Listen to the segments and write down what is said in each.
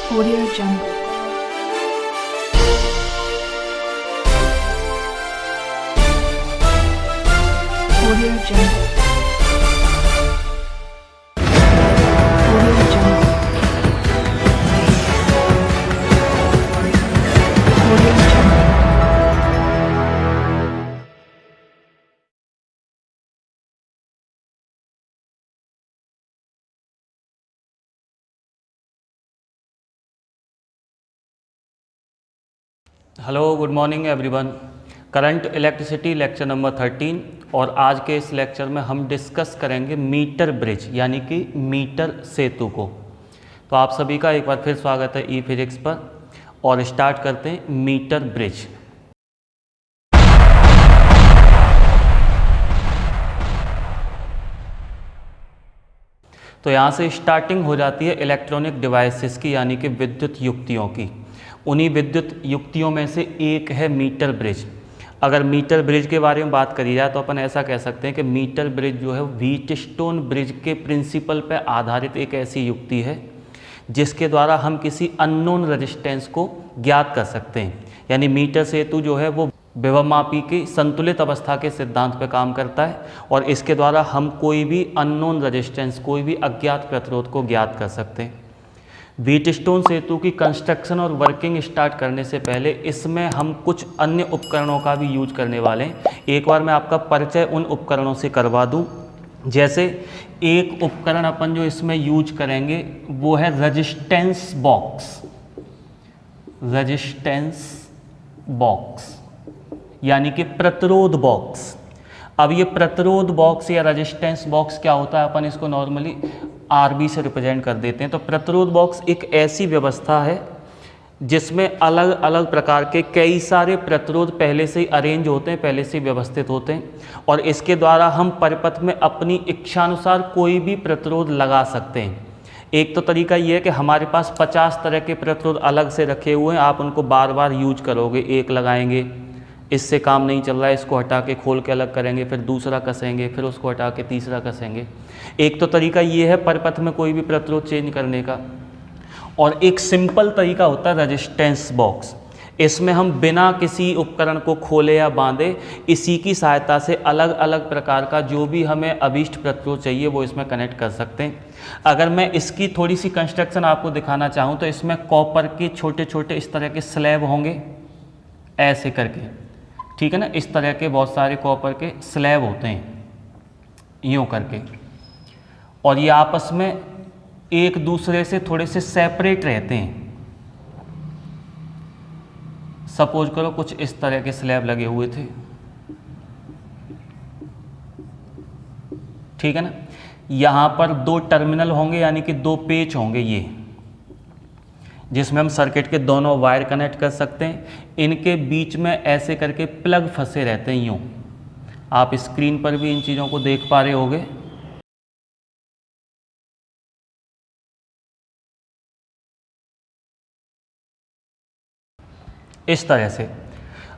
Audio Jungle. Audio Jungle. Audio Jungle. Audio Jungle. Hello, good morning everyone. Current electricity lecture number 13 और आज के इस lecture में हम डिस्कस करेंगे मीटर ब्रिज यानी कि मीटर सेतु को। तो आप सभी का एक बार फिर स्वागत है ई फिजिक्स पर और स्टार्ट करते हैं मीटर ब्रिज। तो यहाँ से स्टार्टिंग हो जाती है इलेक्ट्रॉनिक डिवाइसेस की यानी कि विद्युत युक्तियों की। उन्हीं विद्युत युक्तियों में से एक है मीटर ब्रिज। अगर मीटर ब्रिज के बारे में बात करी जाए तो अपन ऐसा कह सकते हैं कि मीटर ब्रिज जो है व्हीटस्टोन ब्रिज के प्रिंसिपल पर आधारित एक ऐसी युक्ति है जिसके द्वारा हम किसी अननोन रेजिस्टेंस को ज्ञात कर सकते हैं। यानी मीटर सेतु जो है वो विभवमापी की संतुलित अवस्था के सिद्धांत पर काम करता है और इसके द्वारा हम कोई भी अननोन रेजिस्टेंस, कोई भी अज्ञात प्रतिरोध को ज्ञात कर सकते हैं। व्हीटस्टोन सेतु की कंस्ट्रक्शन और वर्किंग स्टार्ट करने से पहले इसमें हम कुछ अन्य उपकरणों का भी यूज करने वाले हैं। एक बार मैं आपका परिचय उन उपकरणों से करवा दूं। जैसे एक उपकरण अपन जो इसमें यूज करेंगे वो है रेजिस्टेंस बॉक्स। रेजिस्टेंस बॉक्स यानी कि प्रतिरोध बॉक्स। अब ये प्रतिरोध बॉक्स या रेजिस्टेंस बॉक्स क्या होता है, अपन इसको नॉर्मली आरबी से रिप्रेजेंट कर देते हैं। तो प्रतिरोध बॉक्स एक ऐसी व्यवस्था है जिसमें अलग अलग प्रकार के कई सारे प्रतिरोध पहले से ही अरेंज होते हैं, पहले से ही व्यवस्थित होते हैं और इसके द्वारा हम परिपथ में अपनी इच्छानुसार कोई भी प्रतिरोध लगा सकते हैं। एक तो तरीका ये है कि हमारे पास 50 तरह के प्रतिरोध अलग से रखे हुए हैं, आप उनको बार बार यूज करोगे। एक लगाएंगे, इससे काम नहीं चल रहा है, इसको हटा के खोल के अलग करेंगे, फिर दूसरा कसेंगे, फिर उसको हटा के तीसरा कसेंगे। एक तो तरीका ये है परिपथ में कोई भी प्रतिरोध चेंज करने का। और एक सिंपल तरीका होता है रेजिस्टेंस बॉक्स। इसमें हम बिना किसी उपकरण को खोले या बांधे इसी की सहायता से अलग अलग प्रकार का जो भी हमें अभीष्ट प्रतिरोध चाहिए वो इसमें कनेक्ट कर सकते हैं। अगर मैं इसकी थोड़ी सी कंस्ट्रक्शन आपको दिखाना चाहूँ तो इसमें कॉपर के छोटे छोटे इस तरह के स्लैब होंगे ऐसे करके, ठीक है ना। इस तरह के बहुत सारे कॉपर के स्लैब होते हैं यूँ करके और ये आपस में एक दूसरे से थोड़े से सेपरेट रहते हैं। सपोज करो कुछ इस तरह के स्लैब लगे हुए थे, ठीक है ना। यहाँ पर दो टर्मिनल होंगे यानी कि दो पेच होंगे ये, जिसमें हम सर्किट के दोनों वायर कनेक्ट कर सकते हैं। इनके बीच में ऐसे करके प्लग फंसे रहते हैं यूँ। आप स्क्रीन पर भी इन चीज़ों को देख पा रहे होगे। इस तरह से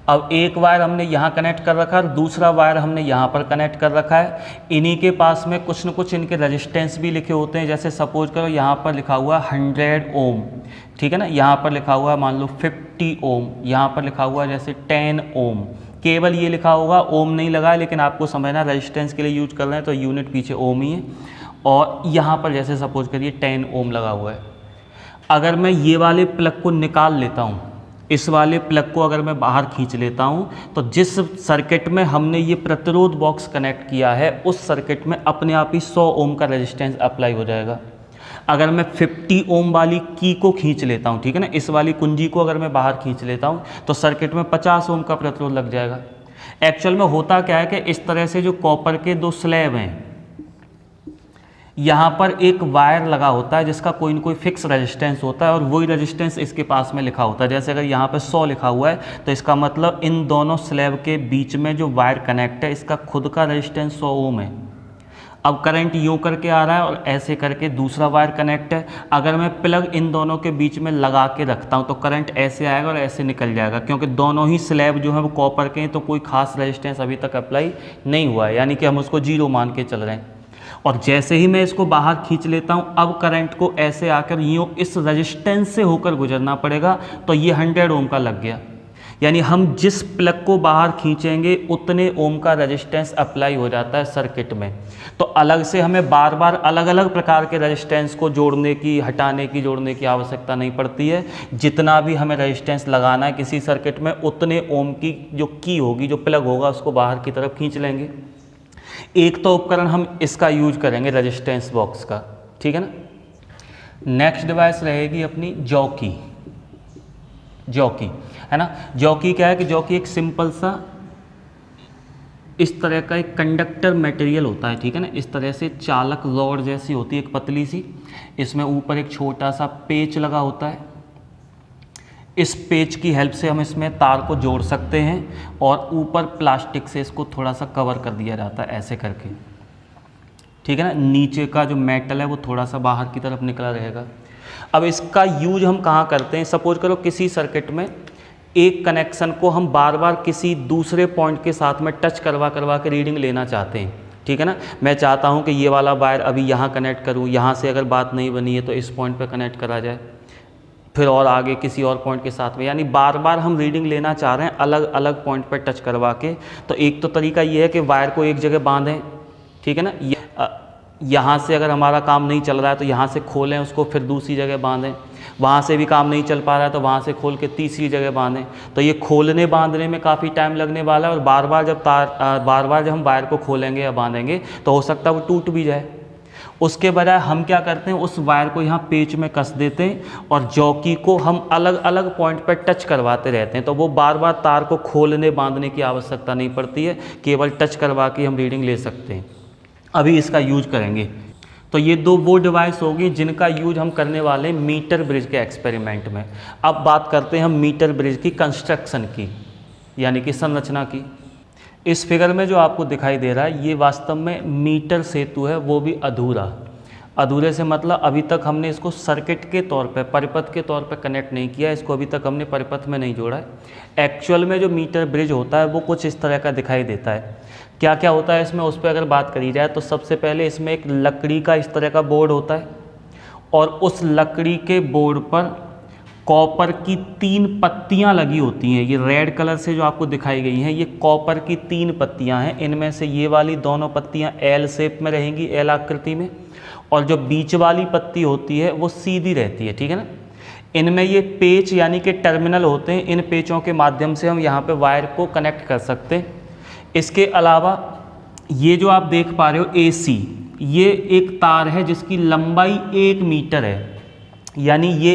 अब एक वायर हमने यहाँ कनेक्ट कर रखा है और दूसरा वायर हमने यहाँ पर कनेक्ट कर रखा है। इन्हीं के पास में कुछ न कुछ इनके रेजिस्टेंस भी लिखे होते हैं। जैसे सपोज करो यहाँ पर लिखा हुआ 100 ओम, ठीक है ना। यहाँ पर लिखा हुआ है मान लो 50 ओम, यहाँ पर लिखा हुआ है जैसे 10 ओम। केवल ये लिखा होगा, ओम नहीं लगा है, लेकिन आपको समझना रेजिस्टेंस के लिए यूज कर रहे हैं तो यूनिट पीछे ओम ही है। और यहाँ पर जैसे सपोज करिए 10 ओम लगा हुआ है। अगर मैं ये वाले प्लग को निकाल लेता हूँ, इस वाले प्लग को अगर मैं बाहर खींच लेता हूँ तो जिस सर्किट में हमने ये प्रतिरोध बॉक्स कनेक्ट किया है उस सर्किट में अपने आप ही 100 ओम का रेजिस्टेंस अप्लाई हो जाएगा। अगर मैं 50 ओम वाली की को खींच लेता हूँ, ठीक है ना, इस वाली कुंजी को अगर मैं बाहर खींच लेता हूँ तो सर्किट में 50 ओम का प्रतिरोध लग जाएगा। एक्चुअल में होता क्या है कि इस तरह से जो कॉपर के दो स्लैब हैं, यहाँ पर एक वायर लगा होता है जिसका कोई न कोई फिक्स रेजिस्टेंस होता है और वही रेजिस्टेंस इसके पास में लिखा होता है। जैसे अगर यहाँ पे 100 लिखा हुआ है तो इसका मतलब इन दोनों स्लैब के बीच में जो वायर कनेक्ट है इसका खुद का रेजिस्टेंस 100 ओम है। अब करंट यूँ करके आ रहा है और ऐसे करके दूसरा वायर कनेक्ट है। अगर मैं प्लग इन दोनों के बीच में लगा के रखता हूँ तो करंट ऐसे आएगा और ऐसे निकल जाएगा, क्योंकि दोनों ही स्लैब जो है वो कॉपर के हैं तो कोई खास रेजिस्टेंस अभी तक अप्लाई नहीं हुआ है, यानी कि हम उसको 0 मान के चल रहे हैं। और जैसे ही मैं इसको बाहर खींच लेता हूँ, अब करंट को ऐसे आकर यूँ इस रेजिस्टेंस से होकर गुजरना पड़ेगा, तो ये 100 ओम का लग गया। यानी हम जिस प्लग को बाहर खींचेंगे उतने ओम का रेजिस्टेंस अप्लाई हो जाता है सर्किट में। तो अलग से हमें बार बार अलग अलग प्रकार के रेजिस्टेंस को जोड़ने की, हटाने की, जोड़ने की आवश्यकता नहीं पड़ती है। जितना भी हमें रेजिस्टेंस लगाना है किसी सर्किट में, उतने ओम की जो की होगी, जो प्लग होगा, उसको बाहर की तरफ खींच लेंगे। एक तो उपकरण हम इसका यूज करेंगे रेजिस्टेंस बॉक्स का, ठीक है ना। नेक्स्ट डिवाइस रहेगी अपनी जॉकी। जॉकी है ना, जॉकी क्या है कि जॉकी एक सिंपल सा इस तरह का एक कंडक्टर मटेरियल होता है, ठीक है ना। इस तरह से चालक रॉड जैसी होती है, एक पतली सी, इसमें ऊपर एक छोटा सा पेच लगा होता है। इस पेच की हेल्प से हम इसमें तार को जोड़ सकते हैं और ऊपर प्लास्टिक से इसको थोड़ा सा कवर कर दिया जाता है ऐसे करके, ठीक है ना। नीचे का जो मेटल है वो थोड़ा सा बाहर की तरफ निकला रहेगा। अब इसका यूज हम कहाँ करते हैं, सपोज करो किसी सर्किट में एक कनेक्शन को हम बार बार किसी दूसरे पॉइंट के साथ में टच करवा करवा के रीडिंग लेना चाहते हैं, ठीक है ना। मैं चाहता हूँ कि ये वाला वायर अभी यहाँ कनेक्ट करूँ, यहाँ से अगर बात नहीं बनी है तो इस पॉइंट पे कनेक्ट करा जाए, फिर और आगे किसी और पॉइंट के साथ में, यानी बार बार हम रीडिंग लेना चाह रहे हैं अलग अलग पॉइंट पर टच करवा के। तो एक तो तरीका ये है कि वायर को एक जगह बांधें, ठीक है ना। यहाँ से अगर हमारा काम नहीं चल रहा है तो यहाँ से खोलें उसको, फिर दूसरी जगह बांधें। वहाँ से भी काम नहीं चल पा रहा है तो वहाँ से खोल के तीसरी जगह बांधें। तो ये खोलने बांधने में काफ़ी टाइम लगने वाला है, और बार बार जब हम वायर को खोलेंगे या बांधेंगे तो हो सकता है वो टूट भी जाए। उसके बजाय हम क्या करते हैं, उस वायर को यहाँ पेच में कस देते हैं और जॉकी को हम अलग अलग पॉइंट पर टच करवाते रहते हैं। तो वो बार बार तार को खोलने बांधने की आवश्यकता नहीं पड़ती है, केवल टच करवा के हम रीडिंग ले सकते हैं। अभी इसका यूज करेंगे। तो ये दो वो डिवाइस होगी जिनका यूज हम करने वाले हैं मीटर ब्रिज के एक्सपेरिमेंट में। अब बात करते हैं हम मीटर ब्रिज की कंस्ट्रक्शन की, यानी कि संरचना की। इस फिगर में जो आपको दिखाई दे रहा है ये वास्तव में मीटर सेतु है, वो भी अधूरा। अधूरे से मतलब अभी तक हमने इसको सर्किट के तौर पे, परिपथ के तौर पे कनेक्ट नहीं किया, इसको अभी तक हमने परिपथ में नहीं जोड़ा है। एक्चुअल में जो मीटर ब्रिज होता है वो कुछ इस तरह का दिखाई देता है। क्या क्या होता है इसमें, उस पर अगर बात करी जाए तो सबसे पहले इसमें एक लकड़ी का इस तरह का बोर्ड होता है, और उस लकड़ी के बोर्ड पर कॉपर की 3 पत्तियां लगी होती हैं। ये रेड कलर से जो आपको दिखाई गई हैं, ये कॉपर की 3 पत्तियां हैं। इनमें से ये वाली दोनों पत्तियां एल शेप में रहेंगी, एल आकृति में, और जो बीच वाली पत्ती होती है वो सीधी रहती है, ठीक है ना। इनमें ये पेच यानी कि टर्मिनल होते हैं, इन पेचों के माध्यम से हम यहाँ पे वायर को कनेक्ट कर सकते हैं। इसके अलावा ये जो आप देख पा रहे हो AC, ये एक तार है जिसकी लंबाई 1 मीटर है, यानी ये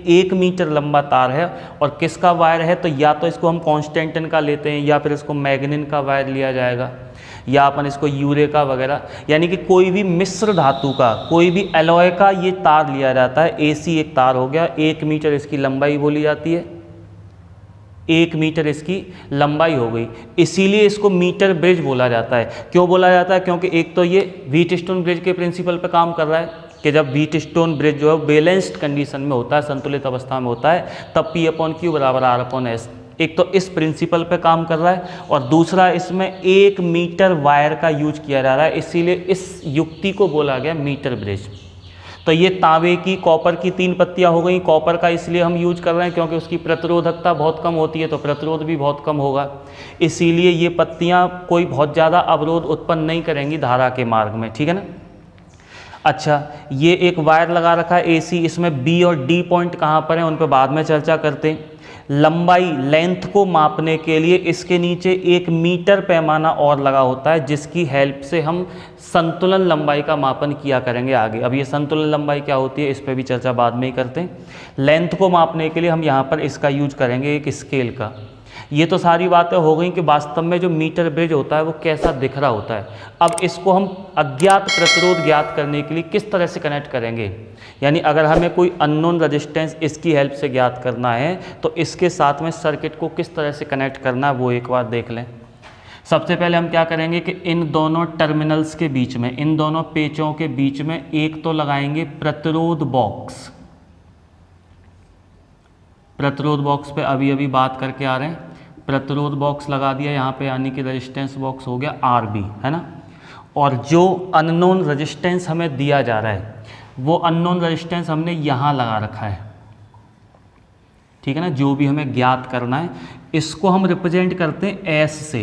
एक मीटर लंबा तार है। और किसका वायर है, तो या तो इसको हम कॉन्स्टेंटिन का लेते हैं, या फिर इसको मैग्नीन का वायर लिया जाएगा, या अपन इसको यूरेका वगैरह, यानी कि कोई भी मिश्र धातु का, कोई भी एलॉय का ये तार लिया जाता है। AC एक तार हो गया, 1 मीटर इसकी लंबाई बोली जाती है, 1 मीटर इसकी लंबाई हो गई, इसीलिए इसको मीटर ब्रिज बोला जाता है। क्यों बोला जाता है, क्योंकि एक तो ये व्हीटस्टोन ब्रिज के प्रिंसिपल पे काम कर रहा है कि जब व्हीटस्टोन ब्रिज जो है बैलेंस्ड कंडीशन में होता है, संतुलित अवस्था में होता है, तब P/Q बराबर R/S। एक तो इस प्रिंसिपल पे काम कर रहा है, और दूसरा इसमें 1 मीटर वायर का यूज किया जा रहा है, इसीलिए इस युक्ति को बोला गया मीटर ब्रिज। तो ये तांबे की, कॉपर की 3 पत्तियां हो गई। कॉपर का इसलिए हम यूज कर रहे हैं क्योंकि उसकी प्रतिरोधकता बहुत कम होती है, तो प्रतिरोध भी बहुत कम होगा, इसीलिए ये पत्तियां कोई बहुत ज़्यादा अवरोध उत्पन्न नहीं करेंगी धारा के मार्ग में, ठीक है ना। अच्छा, ये एक वायर लगा रखा है AC, इसमें B और D पॉइंट कहाँ पर हैं उन पर बाद में चर्चा करते हैं। लंबाई, लेंथ को मापने के लिए इसके नीचे 1 मीटर पैमाना और लगा होता है, जिसकी हेल्प से हम संतुलन लंबाई का मापन किया करेंगे आगे। अब ये संतुलन लंबाई क्या होती है इस पर भी चर्चा बाद में ही करते हैं। लेंथ को मापने के लिए हम यहाँ पर इसका यूज करेंगे एक स्केल का। ये तो सारी बातें हो गई कि वास्तव में जो मीटर ब्रिज होता है वो कैसा दिख रहा होता है। अब इसको हम अज्ञात प्रतिरोध ज्ञात करने के लिए किस तरह से कनेक्ट करेंगे, यानी अगर हमें कोई अननोन रेजिस्टेंस इसकी हेल्प से ज्ञात करना है तो इसके साथ में सर्किट को किस तरह से कनेक्ट करना है वो एक बार देख लें। सबसे पहले हम क्या करेंगे कि इन दोनों टर्मिनल्स के बीच में, इन दोनों पेचों के बीच में एक तो लगाएंगे प्रतिरोध बॉक्स। प्रतिरोध बॉक्स पे अभी अभी बात करके आ रहे हैं। प्रतिरोध बॉक्स लगा दिया यहाँ पे, यानी कि रेजिस्टेंस बॉक्स हो गया RB, है ना। और जो अननोन रेजिस्टेंस हमें दिया जा रहा है वो अननोन रेजिस्टेंस हमने यहाँ लगा रखा है, ठीक है ना। जो भी हमें ज्ञात करना है इसको हम रिप्रेजेंट करते हैं एस से।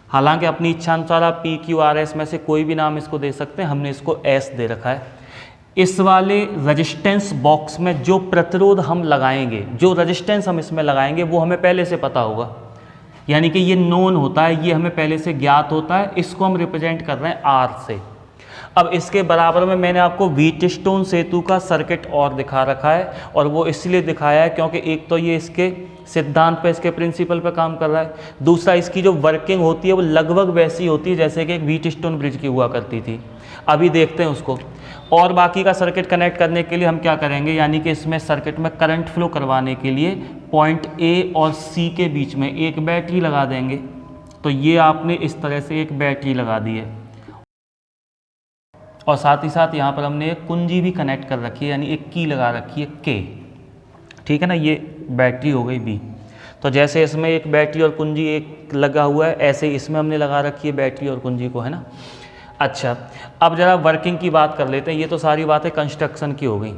हालांकि अपनी इच्छा अनुसार आप पी क्यू आर एस में से कोई भी नाम इसको दे सकते हैं, हमने इसको एस दे रखा है। इस वाले रेजिस्टेंस बॉक्स में जो प्रतिरोध हम लगाएंगे, जो रेजिस्टेंस हम इसमें लगाएंगे वो हमें पहले से पता होगा, यानी कि ये नोन होता है, ये हमें पहले से ज्ञात होता है। इसको हम रिप्रेजेंट कर रहे हैं आर से। अब इसके बराबर में मैंने आपको व्हीटस्टोन सेतु का सर्किट और दिखा रखा है, और वो इसलिए दिखाया है क्योंकि एक तो ये इसके सिद्धांत पे, इसके प्रिंसिपल पे काम कर रहा है, दूसरा इसकी जो वर्किंग होती है वो लगभग वैसी होती है जैसे कि एक व्हीटस्टोन ब्रिज की हुआ करती थी। अभी देखते हैं उसको। और बाकी का सर्किट कनेक्ट करने के लिए हम क्या करेंगे, यानी कि इसमें सर्किट में करंट फ्लो करवाने के लिए पॉइंट ए और सी के बीच में एक बैटरी लगा देंगे। तो ये आपने इस तरह से एक बैटरी लगा दी है, और साथ ही साथ यहाँ पर हमने एक कुंजी भी कनेक्ट कर रखी है, यानी एक की लगा रखी है के, ठीक है ना। ये बैटरी हो गई बी। तो जैसे इसमें एक बैटरी और कुंजी एक लगा हुआ है, ऐसे ही इसमें हमने लगा रखी है बैटरी और कुंजी को, है ना। अच्छा, अब जरा वर्किंग की बात कर लेते हैं। ये तो सारी बातें कंस्ट्रक्शन की हो गई।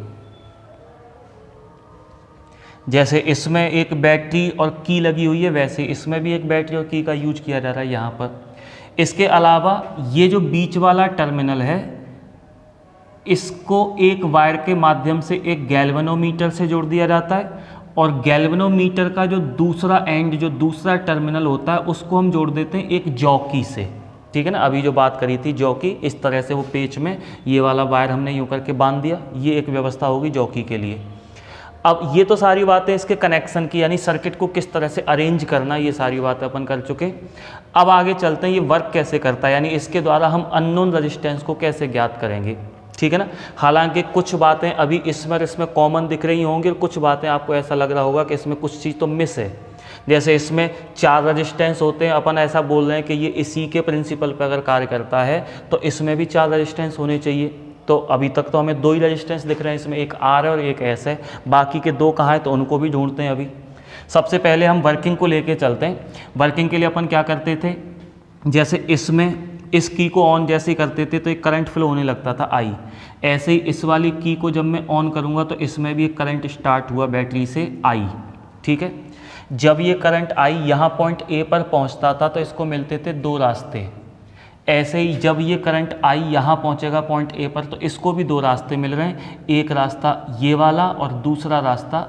जैसे इसमें एक बैटरी और की लगी हुई है, वैसे इसमें भी एक बैटरी और की का यूज किया जा रहा है यहाँ पर। इसके अलावा ये जो बीच वाला टर्मिनल है, इसको एक वायर के माध्यम से एक गैल्वेनोमीटर से जोड़ दिया जाता है, और गैल्वेनोमीटर का जो दूसरा एंड, जो दूसरा टर्मिनल होता है, उसको हम जोड़ देते हैं एक जॉकी से, ठीक है ना। अभी जो बात करी थी जॉकी, इस तरह से वो पेच में ये वाला वायर हमने यूँ करके बांध दिया, ये एक व्यवस्था होगी जॉकी के लिए। अब ये तो सारी बातें इसके कनेक्शन की, यानी सर्किट को किस तरह से अरेंज करना, ये सारी बातें अपन कर चुके। अब आगे चलते हैं, ये वर्क कैसे करता है, यानी इसके द्वारा हम अननोन रेजिस्टेंस को कैसे ज्ञात करेंगे, ठीक है ना। हालांकि कुछ बातें अभी इसमें कॉमन दिख रही होंगी, और कुछ बातें आपको ऐसा लग रहा होगा कि इसमें कुछ चीज़ तो मिस है। जैसे इसमें 4 रेजिस्टेंस होते हैं, अपन ऐसा बोल रहे हैं कि ये इसी के प्रिंसिपल पर अगर कार्य करता है तो इसमें भी 4 रेजिस्टेंस होने चाहिए। तो अभी तक तो हमें 2 ही रेजिस्टेंस दिख रहे हैं, इसमें एक आर है और एक एस है, बाकी के 2 कहाँ हैं तो उनको भी ढूंढते हैं। अभी सबसे पहले हम वर्किंग को लेके चलते हैं। वर्किंग के लिए अपन क्या करते थे, जैसे इसमें इस की को ऑन जैसे ही करते थे तो एक करंट फ्लो होने लगता था आई, ऐसे ही इस वाली की को जब मैं ऑन करूँगा तो इसमें भी एक करंट स्टार्ट हुआ बैटरी से आई, ठीक है। जब ये करंट आई यहाँ पॉइंट ए पर पहुँचता था तो इसको मिलते थे 2 रास्ते। ऐसे ही जब ये करंट आई यहाँ पहुँचेगा पॉइंट ए पर तो इसको भी 2 रास्ते मिल रहे हैं, एक रास्ता ये वाला और दूसरा रास्ता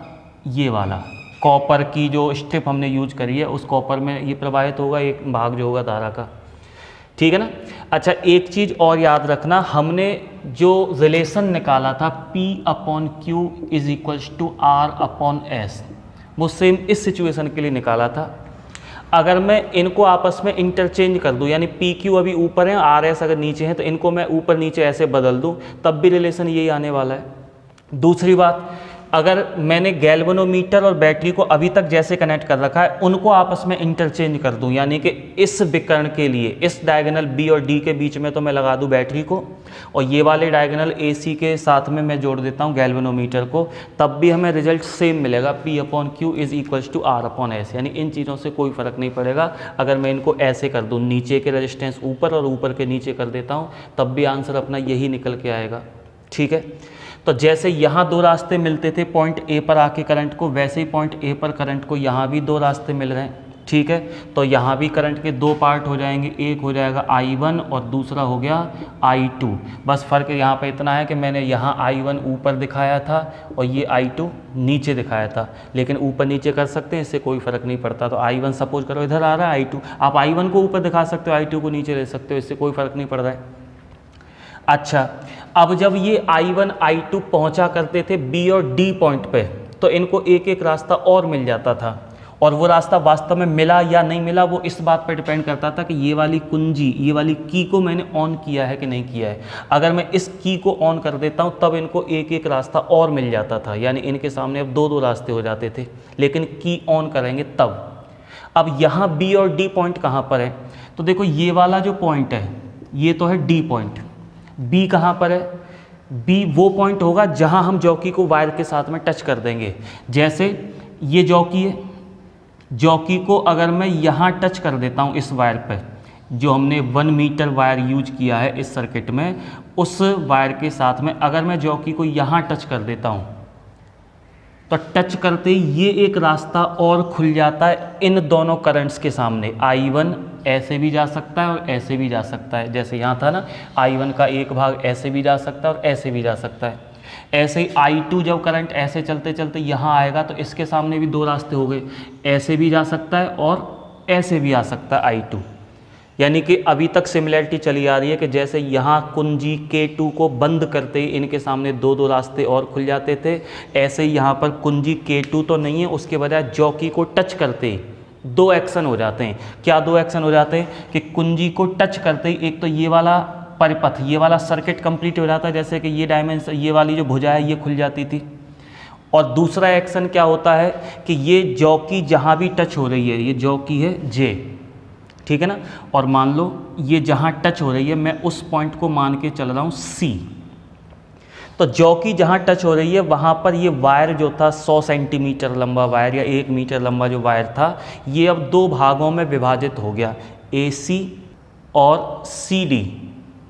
ये वाला। कॉपर की जो स्ट्रिप हमने यूज करी है उस कॉपर में ये प्रवाहित होगा, एक भाग जो होगा धारा का, ठीक है ना। अच्छा, एक चीज़ और याद रखना, हमने जो रिलेशन निकाला था P/Q is equals to R/S, वो सेम इस सिचुएशन के लिए निकाला था। अगर मैं इनको आपस में इंटरचेंज कर दूं, यानी PQ अभी ऊपर है, RS अगर नीचे है, तो इनको मैं ऊपर नीचे ऐसे बदल दूं, तब भी रिलेशन यही आने वाला है। दूसरी बात, अगर मैंने गैल्वेनोमीटर और बैटरी को अभी तक जैसे कनेक्ट कर रखा है उनको आपस में इंटरचेंज कर दूं, यानी कि इस विकर्ण के लिए इस डायगोनल B और D के बीच में तो मैं लगा दूं बैटरी को, और ये वाले डायगोनल AC के साथ में मैं जोड़ देता हूं गैल्वेनोमीटर को, तब भी हमें रिजल्ट सेम मिलेगा, P/Q is equals to R/S। यानी इन चीज़ों से कोई फ़र्क नहीं पड़ेगा। अगर मैं इनको ऐसे कर दूँ, नीचे के रेजिस्टेंस ऊपर और ऊपर के नीचे कर देता हूँ, तब भी आंसर अपना यही निकल के आएगा, ठीक है। तो जैसे यहाँ 2 रास्ते मिलते थे पॉइंट ए पर आके करंट को, वैसे ही पॉइंट ए पर करंट को यहाँ भी 2 रास्ते मिल रहे हैं, ठीक है। तो यहाँ भी करंट के 2 पार्ट हो जाएंगे, एक हो जाएगा I1 और दूसरा हो गया I2। बस फ़र्क यहाँ पे इतना है कि मैंने यहाँ I1 ऊपर दिखाया था और ये I2 नीचे दिखाया था, लेकिन ऊपर नीचे कर सकते हैं, इससे कोई फ़र्क नहीं पड़ता। तो I1 सपोज करो इधर आ रहा है, I2 आप I1 को ऊपर दिखा सकते हो, I2 को नीचे ले सकते हो, इससे कोई फ़र्क नहीं पड़ रहा है। अच्छा, अब जब ये I1 I2 पहुंचा करते थे B और D पॉइंट पे, तो इनको एक एक रास्ता और मिल जाता था, और वो रास्ता वास्तव में मिला या नहीं मिला वो इस बात पर डिपेंड करता था कि ये वाली कुंजी, ये वाली की को मैंने ऑन किया है कि नहीं किया है। अगर मैं इस की को ऑन कर देता हूँ तब इनको एक एक रास्ता और मिल जाता था, यानी इनके सामने अब 2-2 रास्ते हो जाते थे, लेकिन की ऑन करेंगे तब। अब यहाँ B और D पॉइंट कहाँ पर है, तो देखो ये वाला जो पॉइंट है ये तो है D पॉइंट, B कहाँ पर है, B वो पॉइंट होगा जहाँ हम जॉकी को वायर के साथ में टच कर देंगे। जैसे ये जॉकी है, जॉकी को अगर मैं यहाँ टच कर देता हूँ इस वायर पे, जो हमने 1 मीटर वायर यूज किया है इस सर्किट में, उस वायर के साथ में अगर मैं जॉकी को यहाँ टच कर देता हूँ तो टच करते ही ये एक रास्ता और खुल जाता है इन दोनों करंट्स के सामने। I1 ऐसे भी जा सकता है और ऐसे भी जा सकता है, जैसे यहाँ था ना, I1 का एक भाग ऐसे भी जा सकता है और ऐसे भी जा सकता है। ऐसे ही I2 जब करंट ऐसे चलते चलते यहाँ आएगा तो इसके सामने भी दो रास्ते हो गए, ऐसे भी जा सकता है और ऐसे भी आ सकता है I2। यानी कि अभी तक सिमिलैरिटी चली आ रही है कि जैसे यहाँ कुंजी K2 को बंद करते ही इनके सामने दो दो रास्ते और खुल जाते थे, ऐसे ही यहाँ पर कुंजी K2 तो नहीं है, उसके बजाय जॉकी को टच करते ही दो एक्शन हो जाते हैं। क्या दो एक्शन हो जाते हैं कि कुंजी को टच करते ही एक तो ये वाला परिपथ, ये वाला सर्किट कंप्लीट हो जाता है, जैसे कि ये डायमेंशन, ये वाली जो भुजा है ये खुल जाती थी। और दूसरा एक्शन क्या होता है कि ये जॉकी जहाँ भी टच हो रही है, ये जॉकी है J, ठीक है ना, और मान लो ये जहाँ टच हो रही है मैं उस पॉइंट को मान के चल रहा हूँ C, तो जॉकी जहाँ टच हो रही है वहाँ पर ये वायर जो था 100 सेंटीमीटर लंबा वायर या 1 मीटर लंबा जो वायर था, ये अब दो भागों में विभाजित हो गया, AC और CD,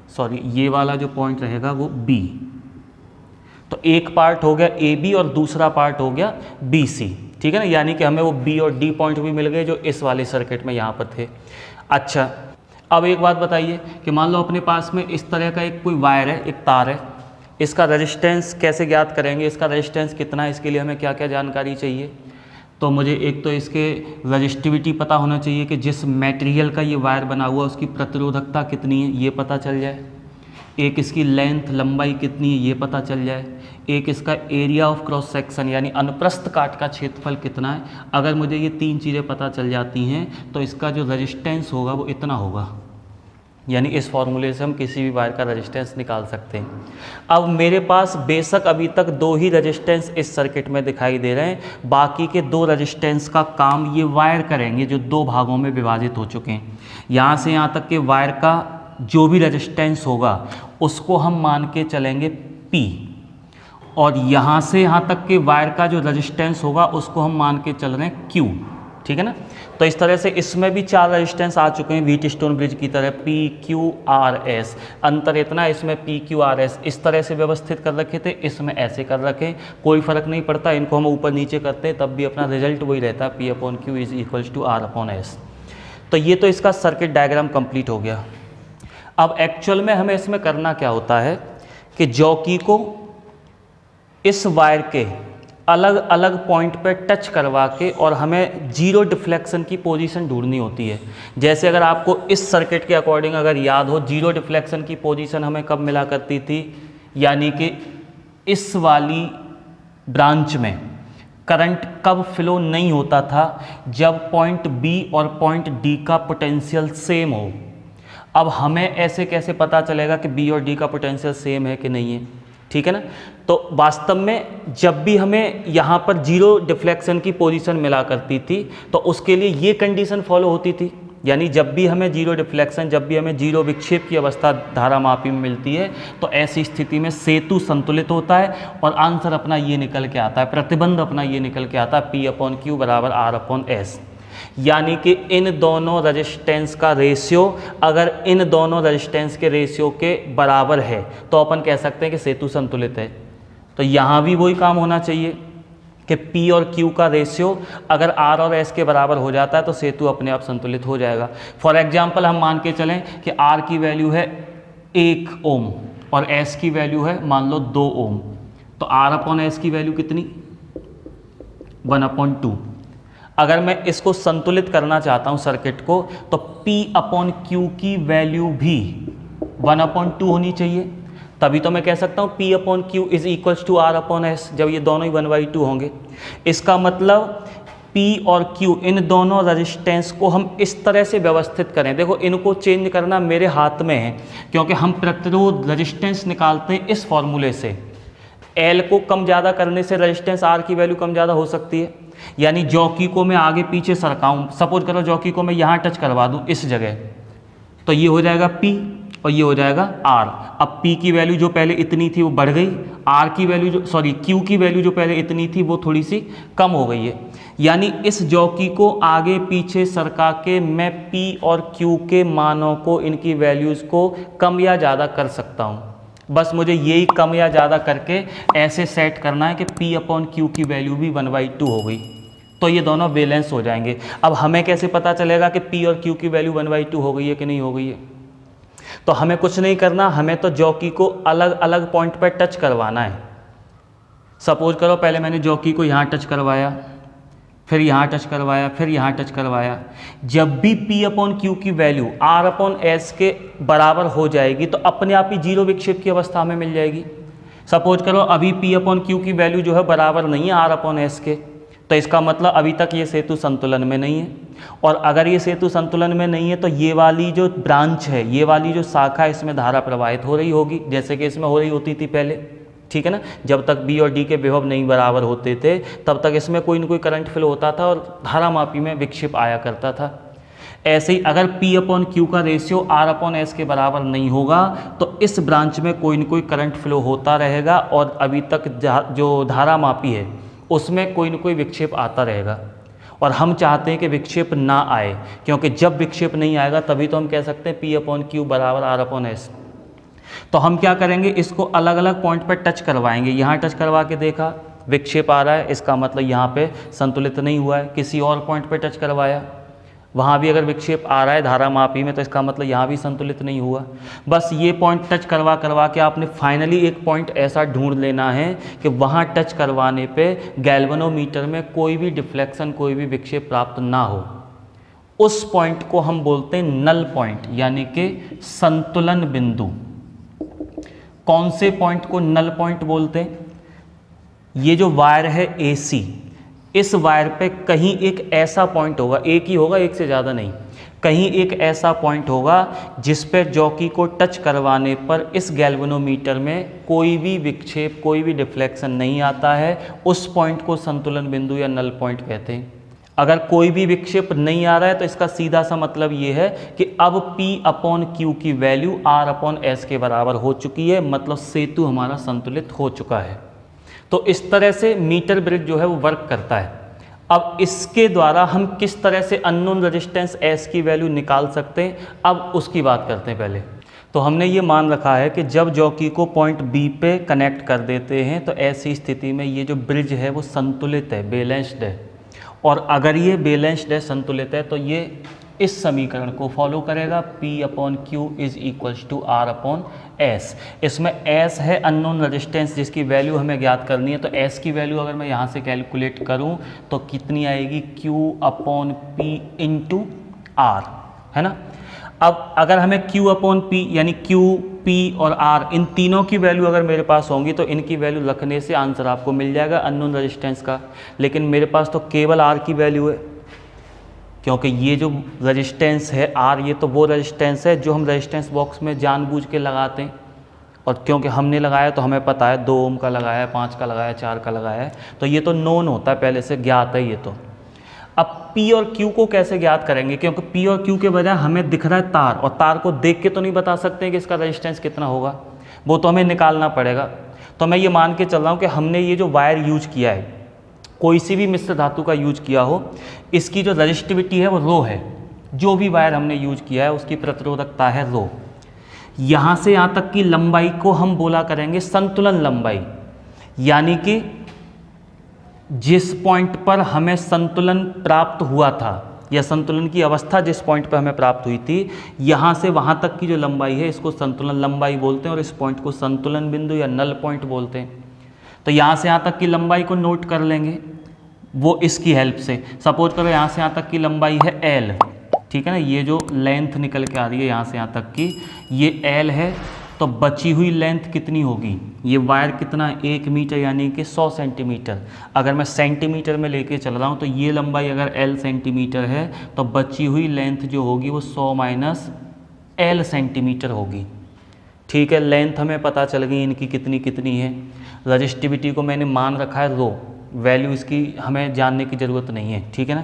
सॉरी ये वाला जो पॉइंट रहेगा वो B। तो एक पार्ट हो गया AB और दूसरा पार्ट हो गया BC, ठीक है ना, यानी कि हमें वो B और D पॉइंट भी मिल गए जो इस वाले सर्किट में यहाँ पर थे। अच्छा, अब एक बात बताइए कि मान लो अपने पास में इस तरह का एक कोई वायर है, एक तार है, इसका रेजिस्टेंस कैसे ज्ञात करेंगे, इसका रेजिस्टेंस कितना है, इसके लिए हमें क्या क्या जानकारी चाहिए। तो मुझे एक तो इसके रजिस्टिविटी पता होना चाहिए कि जिस मटेरियल का ये वायर बना हुआ उसकी प्रतिरोधकता कितनी है ये पता चल जाए, एक इसकी लेंथ लंबाई कितनी है ये पता चल जाए, एक इसका एरिया ऑफ क्रॉस सेक्शन यानी अनुप्रस्थ काट का क्षेत्रफल कितना है। अगर मुझे ये तीन चीज़ें पता चल जाती हैं तो इसका जो रेजिस्टेंस होगा वो इतना होगा, यानी इस फॉर्मूले से हम किसी भी वायर का रेजिस्टेंस निकाल सकते हैं। अब मेरे पास बेशक अभी तक दो ही रेजिस्टेंस इस सर्किट में दिखाई दे रहे हैं, बाकी के दो रेजिस्टेंस का काम ये वायर करेंगे जो दो भागों में विभाजित हो चुके हैं। यहाँ से यहाँ तक के वायर का जो भी रेजिस्टेंस होगा उसको हम मान के चलेंगे P, और यहाँ से यहाँ तक के वायर का जो रेजिस्टेंस होगा उसको हम मान के चल रहे हैं Q, ठीक है ना। तो इस तरह से इसमें भी चार रेजिस्टेंस आ चुके हैं व्हीटस्टोन ब्रिज की तरह, PQRS। अंतर इतना है, इसमें PQRS इस तरह से व्यवस्थित कर रखे थे, इसमें ऐसे कर रखे, कोई फ़र्क नहीं पड़ता, इनको हम ऊपर नीचे करते हैं तब भी अपना रिजल्ट वही रहता है, P/Q = R/S। तो ये तो इसका सर्किट डायग्राम कंप्लीट हो गया। अब एक्चुअल में हमें इसमें करना क्या होता है कि जॉकी को इस वायर के अलग अलग पॉइंट पर टच करवा के और हमें जीरो डिफ्लेक्शन की पोजीशन ढूंढनी होती है। जैसे अगर आपको इस सर्किट के अकॉर्डिंग अगर याद हो, जीरो डिफ्लेक्शन की पोजीशन हमें कब मिला करती थी, यानी कि इस वाली ब्रांच में करंट कब फ्लो नहीं होता था, जब पॉइंट B और पॉइंट D का पोटेंशियल सेम हो। अब हमें ऐसे कैसे पता चलेगा कि B और D का पोटेंशियल सेम है कि नहीं है, ठीक है ना। तो वास्तव में जब भी हमें यहाँ पर जीरो डिफ्लेक्शन की पोजीशन मिला करती थी तो उसके लिए ये कंडीशन फॉलो होती थी, यानी जब भी हमें जीरो डिफ्लेक्शन, जब भी हमें जीरो विक्षेप की अवस्था धारा मापी में मिलती है तो ऐसी स्थिति में सेतु संतुलित होता है और आंसर अपना ये निकल के आता है, प्रतिबंध अपना ये निकल के आता है, P/Q = R/S। यानी कि इन दोनों रेजिस्टेंस का रेशियो अगर इन दोनों रेजिस्टेंस के रेशियो के बराबर है तो अपन कह सकते हैं कि सेतु संतुलित है। तो यहाँ भी वही काम होना चाहिए कि P और Q का रेशियो अगर R और S के बराबर हो जाता है तो सेतु अपने आप संतुलित हो जाएगा। फॉर एग्जांपल हम मान के चलें कि R की वैल्यू है 1 ओम और S की वैल्यू है मान लो 2 ओम, तो R/S की वैल्यू कितनी, 1/2। अगर मैं इसको संतुलित करना चाहता हूं सर्किट को तो P/Q की वैल्यू भी 1/2 होनी चाहिए, तभी तो मैं कह सकता हूं P/Q = R/S, जब ये दोनों ही 1/2 होंगे। इसका मतलब P और Q इन दोनों रेजिस्टेंस को हम इस तरह से व्यवस्थित करें, देखो इनको चेंज करना मेरे हाथ में है क्योंकि हम प्रतिरोध रेजिस्टेंस निकालते हैं इस फॉर्मूले से। L को कम ज़्यादा करने से रेजिस्टेंस R की वैल्यू कम ज़्यादा हो सकती है, यानी जॉकी को मैं आगे पीछे सरकाऊं, सपोज करो जॉकी को मैं यहाँ टच करवा दूं इस जगह, तो ये हो जाएगा P और ये हो जाएगा r। अब p की वैल्यू जो पहले इतनी थी वो बढ़ गई, r की वैल्यू जो q की वैल्यू जो पहले इतनी थी वो थोड़ी सी कम हो गई है। यानी इस जॉकी को आगे पीछे सरका के मैं p और q के मानों को, इनकी वैल्यूज़ को कम या ज़्यादा कर सकता हूँ। बस मुझे यही कम या ज़्यादा करके ऐसे सेट करना है कि p अपॉन q की वैल्यू भी 1/2 हो गई, तो ये दोनों बैलेंस हो जाएंगे। अब हमें कैसे पता चलेगा कि p और q की वैल्यू 1/2 हो गई है कि नहीं हो गई है? तो हमें कुछ नहीं करना, हमें तो जॉकी को अलग अलग पॉइंट पर टच करवाना है। सपोज करो पहले मैंने जॉकी को यहाँ टच करवाया, फिर यहाँ टच करवाया, फिर यहाँ टच करवाया। जब भी p अपॉन q की वैल्यू r अपॉन s के बराबर हो जाएगी तो अपने आप ही जीरो विक्षेप की अवस्था में मिल जाएगी। सपोज करो अभी p अपॉन q की वैल्यू जो है बराबर नहीं है r अपॉन s के, तो इसका मतलब अभी तक ये सेतु संतुलन में नहीं है। और अगर ये सेतु संतुलन में नहीं है तो ये वाली जो ब्रांच है, ये वाली जो शाखा है, इसमें धारा प्रवाहित हो रही होगी जैसे कि इसमें हो रही होती थी पहले, ठीक है ना। जब तक बी और डी के विभव नहीं बराबर होते थे तब तक इसमें कोई ना कोई करंट फ्लो होता था और धारा मापी में विक्षेप आया करता था। ऐसे ही अगर P अपॉन Q का रेशियो R अपॉन S के बराबर नहीं होगा तो इस ब्रांच में कोई ना कोई करंट फ्लो होता रहेगा और अभी तक जो धारा मापी है उसमें कोई ना कोई विक्षेप आता रहेगा। और हम चाहते हैं कि विक्षेप ना आए, क्योंकि जब विक्षेप नहीं आएगा तभी तो हम कह सकते हैं P अपॉन Q बराबर R अपॉन S। तो हम क्या करेंगे, इसको अलग अलग पॉइंट पर टच करवाएंगे। यहाँ टच करवा के देखा विक्षेप आ रहा है, इसका मतलब यहाँ पे संतुलित नहीं हुआ है। किसी और पॉइंट पर टच करवाया, वहाँ भी अगर विक्षेप आ रहा है धारा मापी में तो इसका मतलब यहाँ भी संतुलित नहीं हुआ। बस ये पॉइंट टच करवा करवा के आपने फाइनली एक पॉइंट ऐसा ढूंढ लेना है कि वहाँ टच करवाने पे गैल्वेनोमीटर में कोई भी डिफ्लेक्शन, कोई भी विक्षेप प्राप्त ना हो। उस पॉइंट को हम बोलते हैं नल पॉइंट, यानी कि संतुलन बिंदु। कौन से पॉइंट को नल पॉइंट बोलते हैं? ये जो वायर है AC, इस वायर पे कहीं एक ऐसा पॉइंट होगा, एक ही होगा, एक से ज़्यादा नहीं, कहीं एक ऐसा पॉइंट होगा जिस पे जॉकी को टच करवाने पर इस गैल्वेनोमीटर में कोई भी विक्षेप, कोई भी डिफ्लेक्शन नहीं आता है। उस पॉइंट को संतुलन बिंदु या नल पॉइंट कहते हैं। अगर कोई भी विक्षेप नहीं आ रहा है तो इसका सीधा सा मतलब ये है कि अब P अपॉन Q की वैल्यू R अपॉन S के बराबर हो चुकी है, मतलब सेतु हमारा संतुलित हो चुका है। तो इस तरह से मीटर ब्रिज जो है वो वर्क करता है। अब इसके द्वारा हम किस तरह से अननोन रेजिस्टेंस S की वैल्यू निकाल सकते हैं, अब उसकी बात करते हैं। पहले तो हमने ये मान रखा है कि जब जॉकी को पॉइंट B पे कनेक्ट कर देते हैं तो ऐसी स्थिति में ये जो ब्रिज है वो संतुलित है, बैलेंस्ड है। और अगर ये बैलेंस्ड है, संतुलित है, तो ये इस समीकरण को फॉलो करेगा, P upon Q is equals to R upon S। इसमें S है अननोन रेजिस्टेंस जिसकी वैल्यू हमें ज्ञात करनी है। तो S की वैल्यू अगर मैं यहाँ से कैलकुलेट करूँ तो कितनी आएगी, Q upon P into R, है ना। अब अगर हमें Q अपॉन P यानी Q, P और R इन तीनों की वैल्यू अगर मेरे पास होंगी तो इनकी वैल्यू रखने से आंसर आपको मिल जाएगा अननोन रेजिस्टेंस का। लेकिन मेरे पास तो केवल R की वैल्यू है, क्योंकि ये जो रेजिस्टेंस है R, ये तो वो रेजिस्टेंस है जो हम रेजिस्टेंस बॉक्स में जानबूझ के लगाते हैं। और क्योंकि हमने लगाया तो हमें पता है 2 ओम का लगाया है, 5 का लगाया है, 4 का लगाया है, तो ये तो नोन होता है, पहले से ज्ञात है ये तो। अब P और Q को कैसे ज्ञात करेंगे, क्योंकि P और Q के बजाय हमें दिख रहा है तार, और तार को देख के तो नहीं बता सकते कि इसका रेजिस्टेंस कितना होगा, वो तो हमें निकालना पड़ेगा। तो मैं ये मान के चल रहा हूँ कि हमने ये जो वायर यूज किया है, कोई सी भी मिश्र धातु का यूज किया हो, इसकी जो रजिस्टिविटी है वो रो है। जो भी वायर हमने यूज किया है उसकी प्रतिरोधकता है रो। यहाँ से यहाँ तक की लंबाई को हम बोला करेंगे संतुलन लंबाई, यानी कि जिस पॉइंट पर हमें संतुलन प्राप्त हुआ था या संतुलन की अवस्था जिस पॉइंट पर हमें प्राप्त हुई थी, यहाँ से वहाँ तक की जो लंबाई है इसको संतुलन लंबाई बोलते हैं, और इस पॉइंट को संतुलन बिंदु या नल पॉइंट बोलते हैं। तो यहाँ से यहाँ तक की लंबाई को नोट कर लेंगे वो इसकी हेल्प से। सपोज करो यहाँ से यहाँ तक की लंबाई है L, ठीक है ना, ये जो लेंथ निकल के आ रही है यहाँ से यहाँ तक की, ये L है। तो बची हुई लेंथ कितनी होगी, ये वायर कितना, 1 मीटर यानी कि 100 सेंटीमीटर। अगर मैं सेंटीमीटर में लेके चल रहा हूँ तो ये लंबाई अगर L सेंटीमीटर है तो बची हुई लेंथ जो होगी वो 100 माइनस L सेंटीमीटर होगी। ठीक है, लेंथ हमें पता चल गई इनकी कितनी कितनी है। रजिस्टिविटी को मैंने मान रखा है रो, वैल्यू इसकी हमें जानने की ज़रूरत नहीं है, ठीक है ना।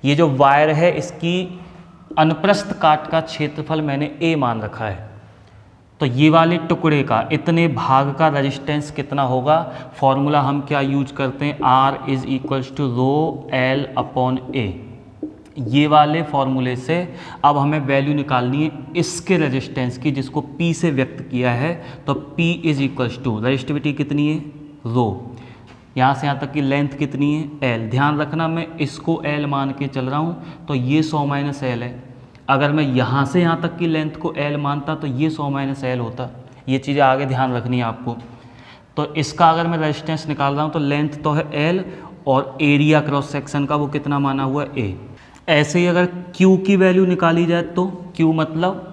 ये जो वायर है इसकी अनुप्रस्थ काट का क्षेत्रफल मैंने A मान रखा है, तो ये वाले टुकड़े का इतने भाग का रेजिस्टेंस कितना होगा, फॉर्मूला हम क्या यूज करते हैं, R is equals to rho L upon A. ये वाले फॉर्मूले से अब हमें वैल्यू निकालनी है इसके रेजिस्टेंस की, जिसको P से व्यक्त किया है। तो P is equals to resistivity कितनी है, रो, यहाँ से यहाँ तक की लेंथ कितनी है, L। ध्यान रखना मैं इसको L मान के चल रहा हूँ, तो ये 100 माइनस L है। अगर मैं यहाँ से यहाँ तक की लेंथ को L मानता तो ये 100 माइनस L होता। ये चीज़ें आगे ध्यान रखनी है आपको। तो इसका अगर मैं रेजिस्टेंस निकाल रहा हूँ तो लेंथ तो है L और एरिया क्रॉस सेक्शन का वो कितना माना हुआ है, A। ऐसे ही अगर Q की वैल्यू निकाली जाए तो Q मतलब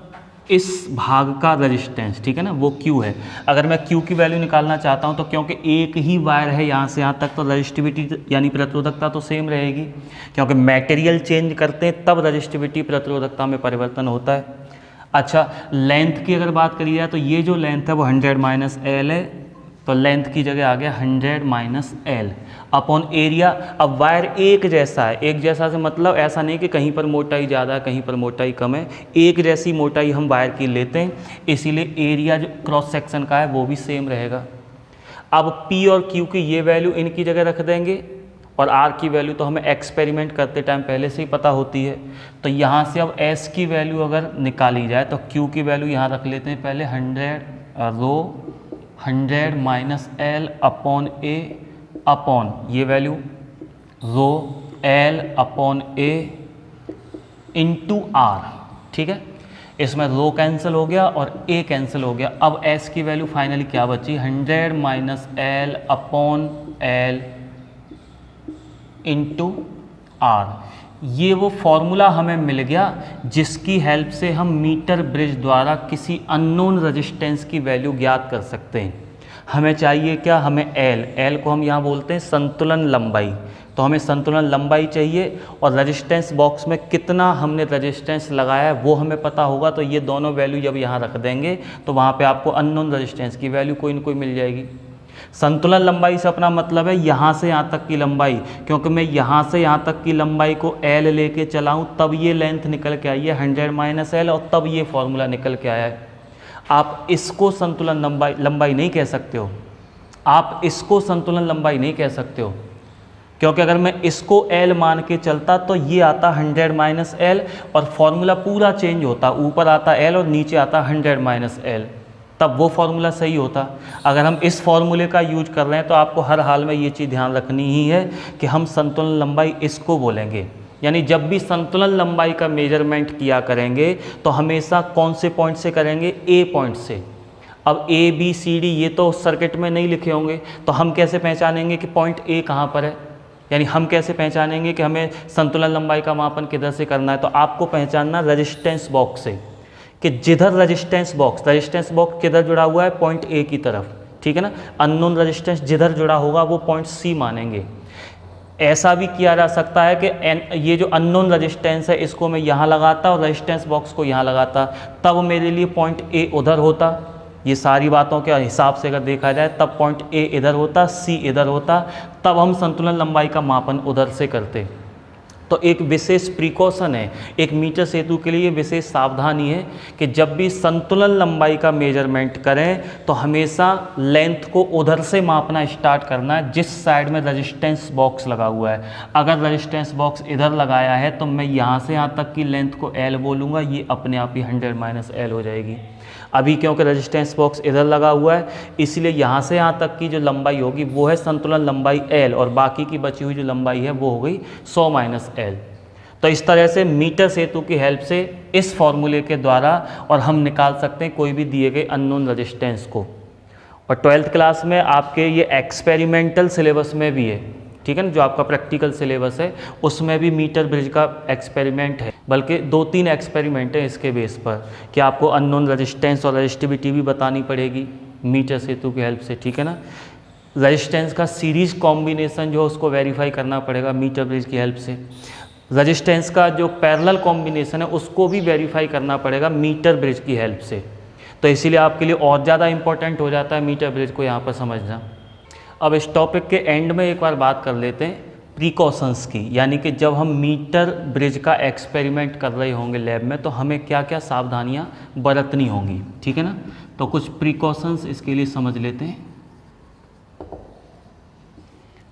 इस भाग का रेजिस्टेंस, ठीक है ना, वो Q है। अगर मैं Q की वैल्यू निकालना चाहता हूँ तो क्योंकि एक ही वायर है यहाँ से यहाँ तक, तो रेजिस्टिविटी यानी प्रतिरोधकता तो सेम रहेगी, क्योंकि मटेरियल चेंज करते हैं तब रेजिस्टिविटी प्रतिरोधकता में परिवर्तन होता है। अच्छा, लेंथ की अगर बात करी जाए तो ये जो लेंथ है वो 100 माइनस एल है, तो लेंथ की जगह आ गया 100 माइनस एल अपॉन एरिया। अब वायर एक जैसा है, एक जैसा से मतलब ऐसा नहीं कि कहीं पर मोटाई ज़्यादा है कहीं पर मोटाई कम है, एक जैसी मोटाई हम वायर की लेते हैं, इसीलिए एरिया जो क्रॉस सेक्शन का है वो भी सेम रहेगा। अब P और Q की ये वैल्यू इनकी जगह रख देंगे और R की वैल्यू तो हमें एक्सपेरिमेंट करते टाइम पहले से ही पता होती है। तो यहाँ से अब S की वैल्यू अगर निकाली जाए तो Q की वैल्यू यहाँ रख लेते हैं पहले 100 rho 100 minus L upon A upon ये value rho L upon A into R, ठीक है। इसमें रो कैंसिल हो गया और ए कैंसिल हो गया। अब एस की वैल्यू फाइनली क्या बची, 100 minus L upon L into R. ये वो फॉर्मूला हमें मिल गया जिसकी हेल्प से हम मीटर ब्रिज द्वारा किसी अननोन रेजिस्टेंस की वैल्यू ज्ञात कर सकते हैं। हमें चाहिए क्या, हमें एल को हम यहाँ बोलते हैं संतुलन लंबाई। तो हमें संतुलन लंबाई चाहिए और रेजिस्टेंस बॉक्स में कितना हमने रेजिस्टेंस लगाया है वो हमें पता होगा। तो ये दोनों वैल्यू जब यहाँ रख देंगे तो वहाँ पे आपको अननोन रेजिस्टेंस की वैल्यू कोई ना कोई मिल जाएगी। संतुलन लंबाई से अपना मतलब है यहाँ से यहाँ तक की लंबाई, क्योंकि मैं यहाँ से यहाँ तक की लंबाई को एल लेके चलाऊँ तब ये लेंथ निकल के आई है 100 माइनस एल और तब ये फॉर्मूला निकल के आया है। आप इसको संतुलन लंबाई नहीं कह सकते हो, आप इसको संतुलन लंबाई नहीं कह सकते हो, क्योंकि अगर मैं इसको L मान के चलता तो ये आता 100 माइनस एल और फॉर्मूला पूरा चेंज होता, ऊपर आता L और नीचे आता 100 माइनस एल, तब वो फॉर्मूला सही होता। अगर हम इस फॉर्मूले का यूज कर रहे हैं तो आपको हर हाल में ये चीज़ ध्यान रखनी ही है कि हम संतुलन लंबाई इसको बोलेंगे। यानी जब भी संतुलन लंबाई का मेजरमेंट किया करेंगे तो हमेशा कौन से पॉइंट से करेंगे, ए पॉइंट से। अब ए बी सी डी ये तो सर्किट में नहीं लिखे होंगे, तो हम कैसे पहचानेंगे कि पॉइंट ए कहाँ पर है, यानी हम कैसे पहचानेंगे कि हमें संतुलन लंबाई का मापन किधर से करना है। तो आपको पहचानना रेजिस्टेंस बॉक्स से कि जिधर रेजिस्टेंस बॉक्स किधर जुड़ा हुआ है, पॉइंट ए की तरफ, ठीक है ना। अननोन रेजिस्टेंस जिधर जुड़ा होगा वो पॉइंट सी मानेंगे। ऐसा भी किया जा सकता है कि ये जो अननोन रेजिस्टेंस है इसको मैं यहाँ लगाता और रेजिस्टेंस बॉक्स को यहाँ लगाता, तब मेरे लिए पॉइंट ए उधर होता। ये सारी बातों के हिसाब से अगर देखा जाए तब पॉइंट ए इधर होता, सी इधर होता, तब हम संतुलन लंबाई का मापन उधर से करते। तो एक विशेष प्रिकॉशन है, एक मीटर सेतु के लिए विशेष सावधानी है कि जब भी संतुलन लंबाई का मेजरमेंट करें तो हमेशा लेंथ को उधर से मापना स्टार्ट करना है जिस साइड में रेजिस्टेंस बॉक्स लगा हुआ है। अगर रेजिस्टेंस बॉक्स इधर लगाया है तो मैं यहाँ से यहाँ तक की लेंथ को एल बोलूँगा, ये अपने आप ही 100 माइनस एल हो जाएगी। अभी क्योंकि रेजिस्टेंस बॉक्स इधर लगा हुआ है इसलिए यहाँ से यहाँ तक की जो लंबाई होगी वो है संतुलन लंबाई एल और बाकी की बची हुई जो लंबाई है वो हो गई 100 माइनस एल। तो इस तरह से मीटर सेतु की हेल्प से इस फॉर्मूले के द्वारा और हम निकाल सकते हैं कोई भी दिए गए अननोन रेजिस्टेंस को। और 12th क्लास में आपके ये एक्सपेरिमेंटल सिलेबस में भी है, ठीक है ना, जो आपका प्रैक्टिकल सिलेबस है उसमें भी मीटर ब्रिज का एक्सपेरिमेंट है, बल्कि 2-3 एक्सपेरिमेंट है इसके बेस पर कि आपको अननोन रेजिस्टेंस और रेजिस्टिविटी भी बतानी पड़ेगी मीटर सेतु की हेल्प से, ठीक है ना। रेजिस्टेंस का सीरीज कॉम्बिनेशन जो उसको वेरीफाई करना पड़ेगा मीटर ब्रिज की हेल्प से। रेजिस्टेंस का जो पैरेलल कॉम्बिनेशन है उसको भी वेरीफाई करना पड़ेगा मीटर ब्रिज की हेल्प से। तो इसीलिए आपके लिए और ज़्यादा इंपॉर्टेंट हो जाता है मीटर ब्रिज को यहाँ पर समझना। अब इस टॉपिक के एंड में एक बार बात कर लेते हैं प्रिकॉशंस की, यानी कि जब हम मीटर ब्रिज का एक्सपेरिमेंट कर रहे होंगे लैब में तो हमें क्या क्या सावधानियां बरतनी होंगी, ठीक है ना। तो कुछ प्रिकॉशंस इसके लिए समझ लेते हैं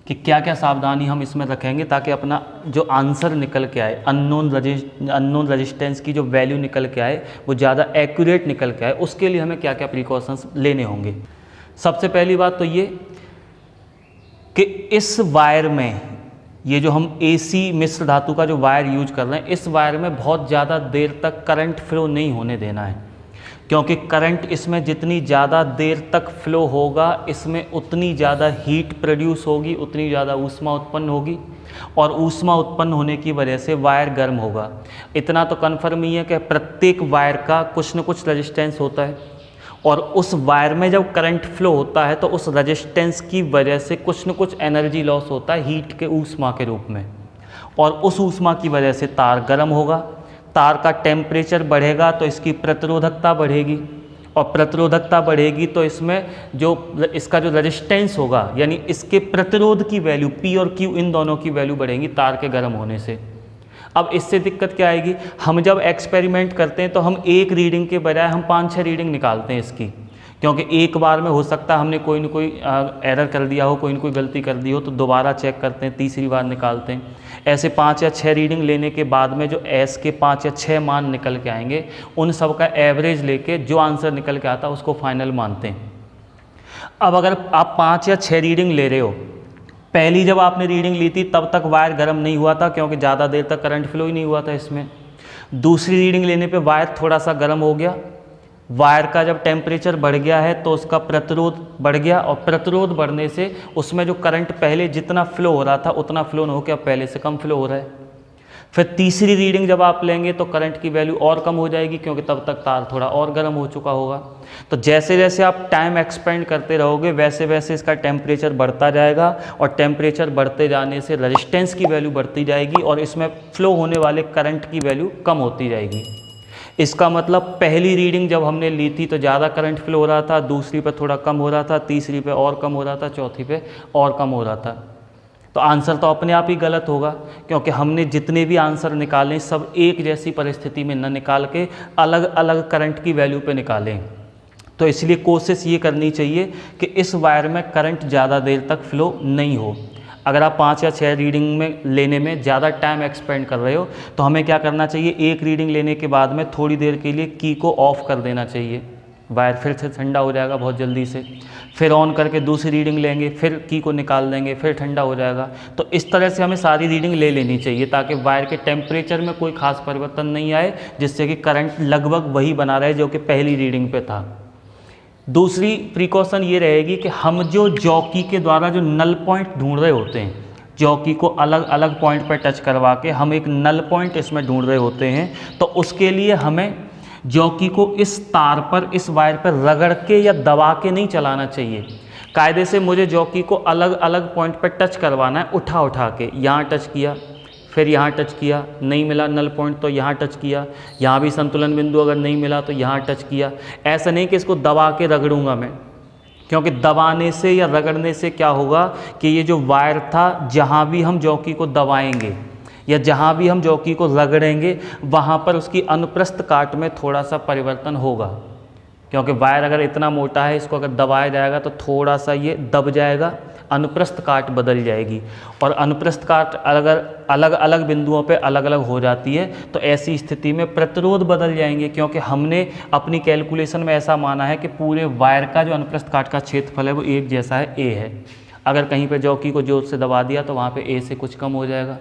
कि क्या क्या सावधानी हम इसमें रखेंगे ताकि अपना जो आंसर निकल के आए, अननोन रेजिस्टेंस की जो वैल्यू निकल के आए वो ज़्यादा एक्यूरेट निकल के आए। उसके लिए हमें क्या क्या प्रिकॉशंस लेने होंगे। सबसे पहली बात तो ये कि इस वायर में, ये जो हम AC मिश्र धातु का जो वायर यूज कर रहे हैं, इस वायर में बहुत ज़्यादा देर तक करंट फ्लो नहीं होने देना है, क्योंकि करंट इसमें जितनी ज़्यादा देर तक फ्लो होगा इसमें उतनी ज़्यादा हीट प्रोड्यूस होगी, उतनी ज़्यादा ऊष्मा उत्पन्न होगी, और ऊष्मा उत्पन्न होने की वजह से वायर गर्म होगा। इतना तो कन्फर्म ही है कि प्रत्येक वायर का कुछ न कुछ रेजिस्टेंस होता है, और उस वायर में जब करंट फ्लो होता है तो उस रेजिस्टेंस की वजह से कुछ न कुछ एनर्जी लॉस होता है हीट के ऊष्मा के रूप में, और उस ऊष्मा की वजह से तार गर्म होगा। तार का टेम्परेचर बढ़ेगा तो इसकी प्रतिरोधकता बढ़ेगी, और प्रतिरोधकता बढ़ेगी तो इसमें जो इसका जो रेजिस्टेंस होगा, यानी इसके प्रतिरोध की वैल्यू P और Q, इन दोनों की वैल्यू बढ़ेगी तार के गर्म होने से। अब इससे दिक्कत क्या आएगी, हम जब एक्सपेरिमेंट करते हैं तो हम एक रीडिंग के बजाय हम 5-6 रीडिंग निकालते हैं इसकी, क्योंकि एक बार में हो सकता है हमने कोई न कोई एरर कर दिया हो, कोई न कोई गलती कर दी हो, तो दोबारा चेक करते हैं, तीसरी बार निकालते हैं। ऐसे 5 या 6 रीडिंग लेने के बाद में जो एस के 5 या 6 मान निकल के आएंगे, उन सब का एवरेज लेके जो आंसर निकल के आता है उसको फाइनल मानते हैं। अब अगर आप 5 या 6 रीडिंग ले रहे हो, पहली जब आपने रीडिंग ली थी तब तक वायर गर्म नहीं हुआ था, क्योंकि ज़्यादा देर तक करंट फ्लो ही नहीं हुआ था इसमें। दूसरी रीडिंग लेने पे वायर थोड़ा सा गर्म हो गया, वायर का जब टेम्परेचर बढ़ गया है तो उसका प्रतिरोध बढ़ गया, और प्रतिरोध बढ़ने से उसमें जो करंट पहले जितना फ्लो हो रहा था उतना फ्लो न होकर अब पहले से कम फ्लो हो रहा है। फिर तीसरी रीडिंग जब आप लेंगे तो करंट की वैल्यू और कम हो जाएगी, क्योंकि तब तक तार थोड़ा और गर्म हो चुका होगा। तो जैसे जैसे आप टाइम एक्सपेंड करते रहोगे वैसे वैसे इसका टेम्परेचर बढ़ता जाएगा, और टेम्परेचर बढ़ते जाने से रेजिस्टेंस की वैल्यू बढ़ती जाएगी, और इसमें फ्लो होने वाले करंट की वैल्यू कम होती जाएगी। इसका मतलब पहली रीडिंग जब हमने ली थी तो ज़्यादा करंट फ्लो हो रहा था, दूसरी पे थोड़ा कम हो रहा था, तीसरी पे और कम हो रहा था, चौथी पे और कम हो रहा था। तो आंसर तो अपने आप ही गलत होगा, क्योंकि हमने जितने भी आंसर निकाले सब एक जैसी परिस्थिति में न निकाल के अलग अलग करंट की वैल्यू पे निकालें। तो इसलिए कोशिश ये करनी चाहिए कि इस वायर में करंट ज़्यादा देर तक फ्लो नहीं हो। अगर आप 5 या 6 रीडिंग में लेने में ज़्यादा टाइम एक्सपेंड कर रहे हो तो हमें क्या करना चाहिए, एक रीडिंग लेने के बाद में थोड़ी देर के लिए की को ऑफ़ कर देना चाहिए, वायर फिर से ठंडा हो जाएगा बहुत जल्दी से। फिर ऑन करके दूसरी रीडिंग लेंगे, फिर की को निकाल देंगे, फिर ठंडा हो जाएगा। तो इस तरह से हमें सारी रीडिंग ले लेनी चाहिए ताकि वायर के टेम्परेचर में कोई खास परिवर्तन नहीं आए, जिससे कि करंट लगभग वही बना रहे जो कि पहली रीडिंग पे था। दूसरी प्रिकॉशन ये रहेगी कि हम जो जॉकी के द्वारा जो नल पॉइंट ढूंढ रहे होते हैं, जॉकी को अलग अलग पॉइंट पर टच करवा के हम एक नल पॉइंट इसमें ढूंढ रहे होते हैं, तो उसके लिए हमें जॉकी को इस तार पर, इस वायर पर रगड़ के या दबा के नहीं चलाना चाहिए। कायदे से मुझे जॉकी को अलग अलग पॉइंट पर टच करवाना है, उठा उठा के। यहाँ टच किया, फिर यहाँ टच किया, नहीं मिला नल पॉइंट तो यहाँ टच किया, यहाँ भी संतुलन बिंदु अगर नहीं मिला तो यहाँ टच किया। ऐसा नहीं कि इसको दबा के रगड़ूंगा मैं, क्योंकि दबाने से या रगड़ने से क्या होगा कि ये जो वायर था, जहाँ भी हम जॉकी को दबाएंगे या जहाँ भी हम जॉकी को रगड़ेंगे वहाँ पर उसकी अनुप्रस्थ काट में थोड़ा सा परिवर्तन होगा, क्योंकि वायर अगर इतना मोटा है, इसको अगर दबाया जाएगा तो थोड़ा सा ये दब जाएगा, अनुप्रस्थ काट बदल जाएगी। और अनुप्रस्थ काट अगर अलग अलग बिंदुओं पे अलग अलग हो जाती है तो ऐसी स्थिति में प्रतिरोध बदल जाएंगे, क्योंकि हमने अपनी कैलकुलेशन में ऐसा माना है कि पूरे वायर का जो अनुप्रस्थ काट का क्षेत्रफल है वो एक जैसा है, ए है। अगर कहीं पे जॉकी को जोर से दबा दिया तो वहाँ पे ए से कुछ कम हो जाएगा,